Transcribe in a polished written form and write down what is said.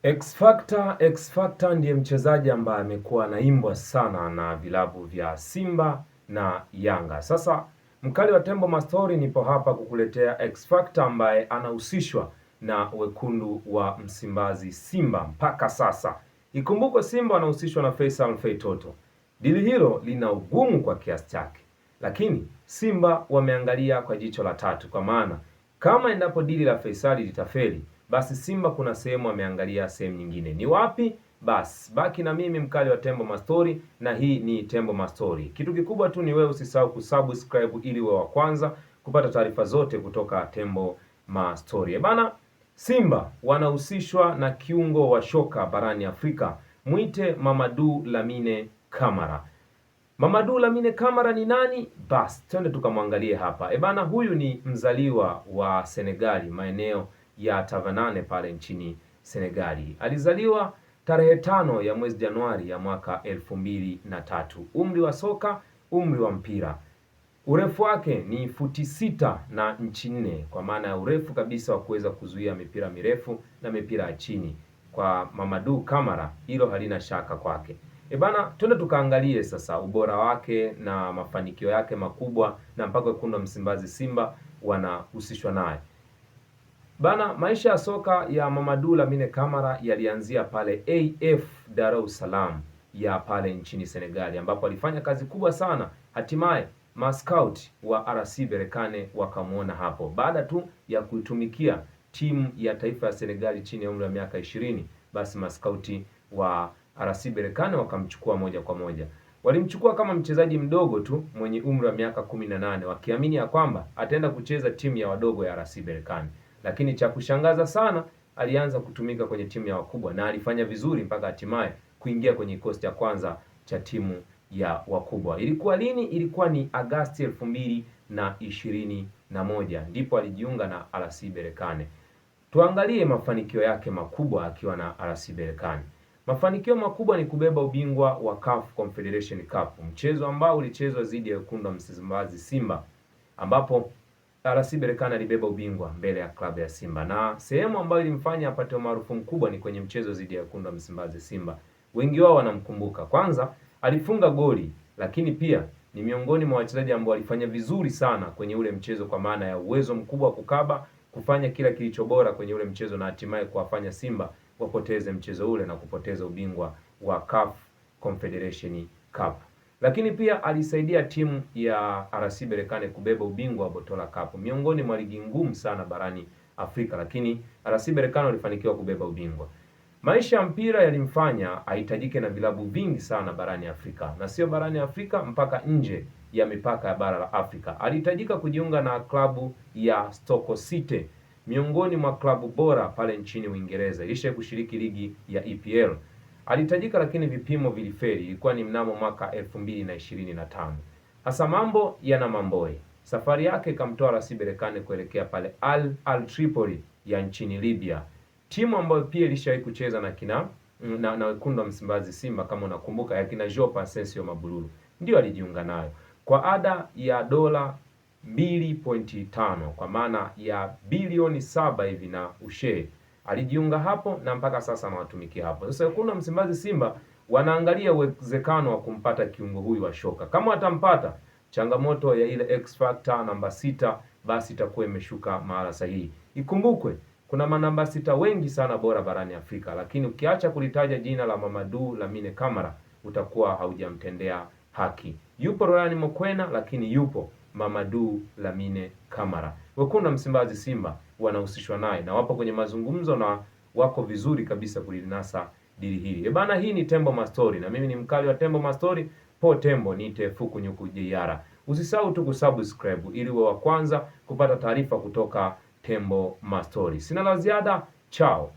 X Factor ndiye mchezaji ambaye amekuwa anaimbwa sana na vilabu vya Simba na Yanga. Sasa mkali wa Tembo Mastori, nipo hapa kukuletea X Factor ambaye anahusishwa na wekundu wa Msimbazi Simba mpaka sasa. Ikumbukwe Simba anahusishwa na Faisal Feitoto. Dili hilo lina ugumu kwa kiasi chake, lakini Simba wameangalia kwa jicho la tatu, kwa maana kama endapo dili la Faisal litafeli, basi Simba kuna sehemu ameangalia sehemu nyingine. Ni wapi? Basi baki na mimi mkali wa Tembo Mastori, na hii ni Tembo Mastori. Kitu kikubwa tu ni wewe usisahau kusubscribe ili uwe wa kwanza kupata taarifa zote kutoka Tembo Mastori. Bana, Simba wanahusishwa na kiungo wa shoka barani Afrika, mwite Mamadou Lamine Camara. Mamadou Lamine Camara ni nani? Basi twende tukamwangalie hapa. Bana, huyu ni mzaliwa wa Senegali, maeneo ya Tavanane pale nchini Senegali. Alizaliwa tarehe 5 ya mwezi Januari ya mwaka 2003. Umri wa soka, umri wa mpira. Urefu wake ni futi 6 na inchi 4, kwa maana ya urefu kabisa wa kuweza kuzuia mipira mirefu na mipira ya chini. Kwa Mamadou Camara hilo halina shaka kwake. Bana, twende tukaangalie sasa ubora wake na mafanikio yake makubwa, na mpaka wekundu wa Msimbazi Simba wanahusishwa naye. Bana, maisha ya soka ya Mamadou Lamine Camara yalianzia pale AF Dar es Salaam ya pale nchini Senegali, ambapo alifanya kazi kubwa sana. Hatimaye mascout wa RC Berkane wakamuona hapo. Baada tu ya kuitumikia timu ya taifa ya Senegali chini ya umri wa miaka 20, basi maskauti wa RC Berkane wakamchukua moja kwa moja. Walimchukua kama mchezaji mdogo tu mwenye umri wa miaka 18, wakiamini ya kwamba ataenda kucheza timu ya wadogo ya RC Berkane. Lakini cha kushangaza sana, alianza kutumika kwenye timu ya wakubwa na alifanya vizuri mpaka hatimaye kuingia kwenye kikosi cha kwanza cha timu ya wakubwa. Ilikuwa lini? Ilikuwa ni Agosti 2021 ndipo alijiunga na RC Berkane. Tuangalie mafanikio yake makubwa akiwa na RC Berkane. Mafanikio makubwa ni kubeba ubingwa wa CAF Confederation Cup, mchezo ambao ulichezwa dhidi ya wekundu wa Msimbazi Simba, ambapo RC Berkane alibeba ubingwa mbele ya klabu ya Simba, na sehemu ambayo ilimfanya apate umaarufu mkubwa ni kwenye mchezo dhidi ya wekundu wa Msimbazi Simba. Wengi wao wanamkumbuka, kwanza alifunga goli, lakini pia ni miongoni mwa wachezaji ambao walifanya vizuri sana kwenye ule mchezo, kwa maana ya uwezo mkubwa wa kukaba, kufanya kila kilicho bora kwenye ule mchezo, na hatimaye kuwafanya Simba wapoteze mchezo ule na kupoteza ubingwa wa CAF Confederation Cup. Lakini pia alisaidia timu ya RC Berkane kubeba ubingwa wa Botola Cup, miongoni mwa ligi ngumu sana barani Afrika, lakini RC Berkane walifanikiwa kubeba ubingwa. Maisha ya mpira yalimfanya ahitajike na vilabu vingi sana barani Afrika, na sio barani Afrika, mpaka nje ya mipaka ya bara la Afrika. Alihitajika kujiunga na klabu ya Stoke City, miongoni mwa klabu bora pale nchini Uingereza, ilisha kushiriki ligi ya EPL. Alihitajika lakini vipimo vilifeli. Ilikuwa ni mnamo mwaka 2025. Hasa mambo yana mamboe. Safari yake ikamtoa RC Berkane kuelekea pale Al Tripoli ya nchini Libya, timu ambayo pia ilishawahi kucheza na wekundu wa Msimbazi Simba, kama unakumbuka, ya kina Jopa Asensio Mabululu. Ndio alijiunga nayo kwa ada ya dola 2.5, kwa maana ya bilioni 7 hivi na ushe. Alijiunga hapo na mpaka sasa anawatumikia hapo. Sasa wekundu wa Msimbazi Simba wanaangalia uwezekano wa kumpata kiungo huyu wa shoka. Kama atampata, changamoto ya ile X Factor namba 6 basi itakuwa imeshuka mahala sahihi. Ikumbukwe kuna manamba 6 wengi sana bora barani Afrika, lakini ukiacha kulitaja jina la Mamadou Lamine Camara utakuwa haujamtendea haki. Yupo Ryan Mokwena, lakini yupo Mamadou Lamine Camara. Wekundu wa Msimbazi Simba wanahusishwa naye na wapo kwenye mazungumzo na wako vizuri kabisa kulinasa dili hili. Bana, hii ni Tembo Mastori na mimi ni mkali wa Tembo Mastori. Po Tembo niite Fuku Nyuku JR. Usisahau tu kusubscribe ili uwe wa kwanza kupata taarifa kutoka Tembo Mastori. Sina la ziada, chao.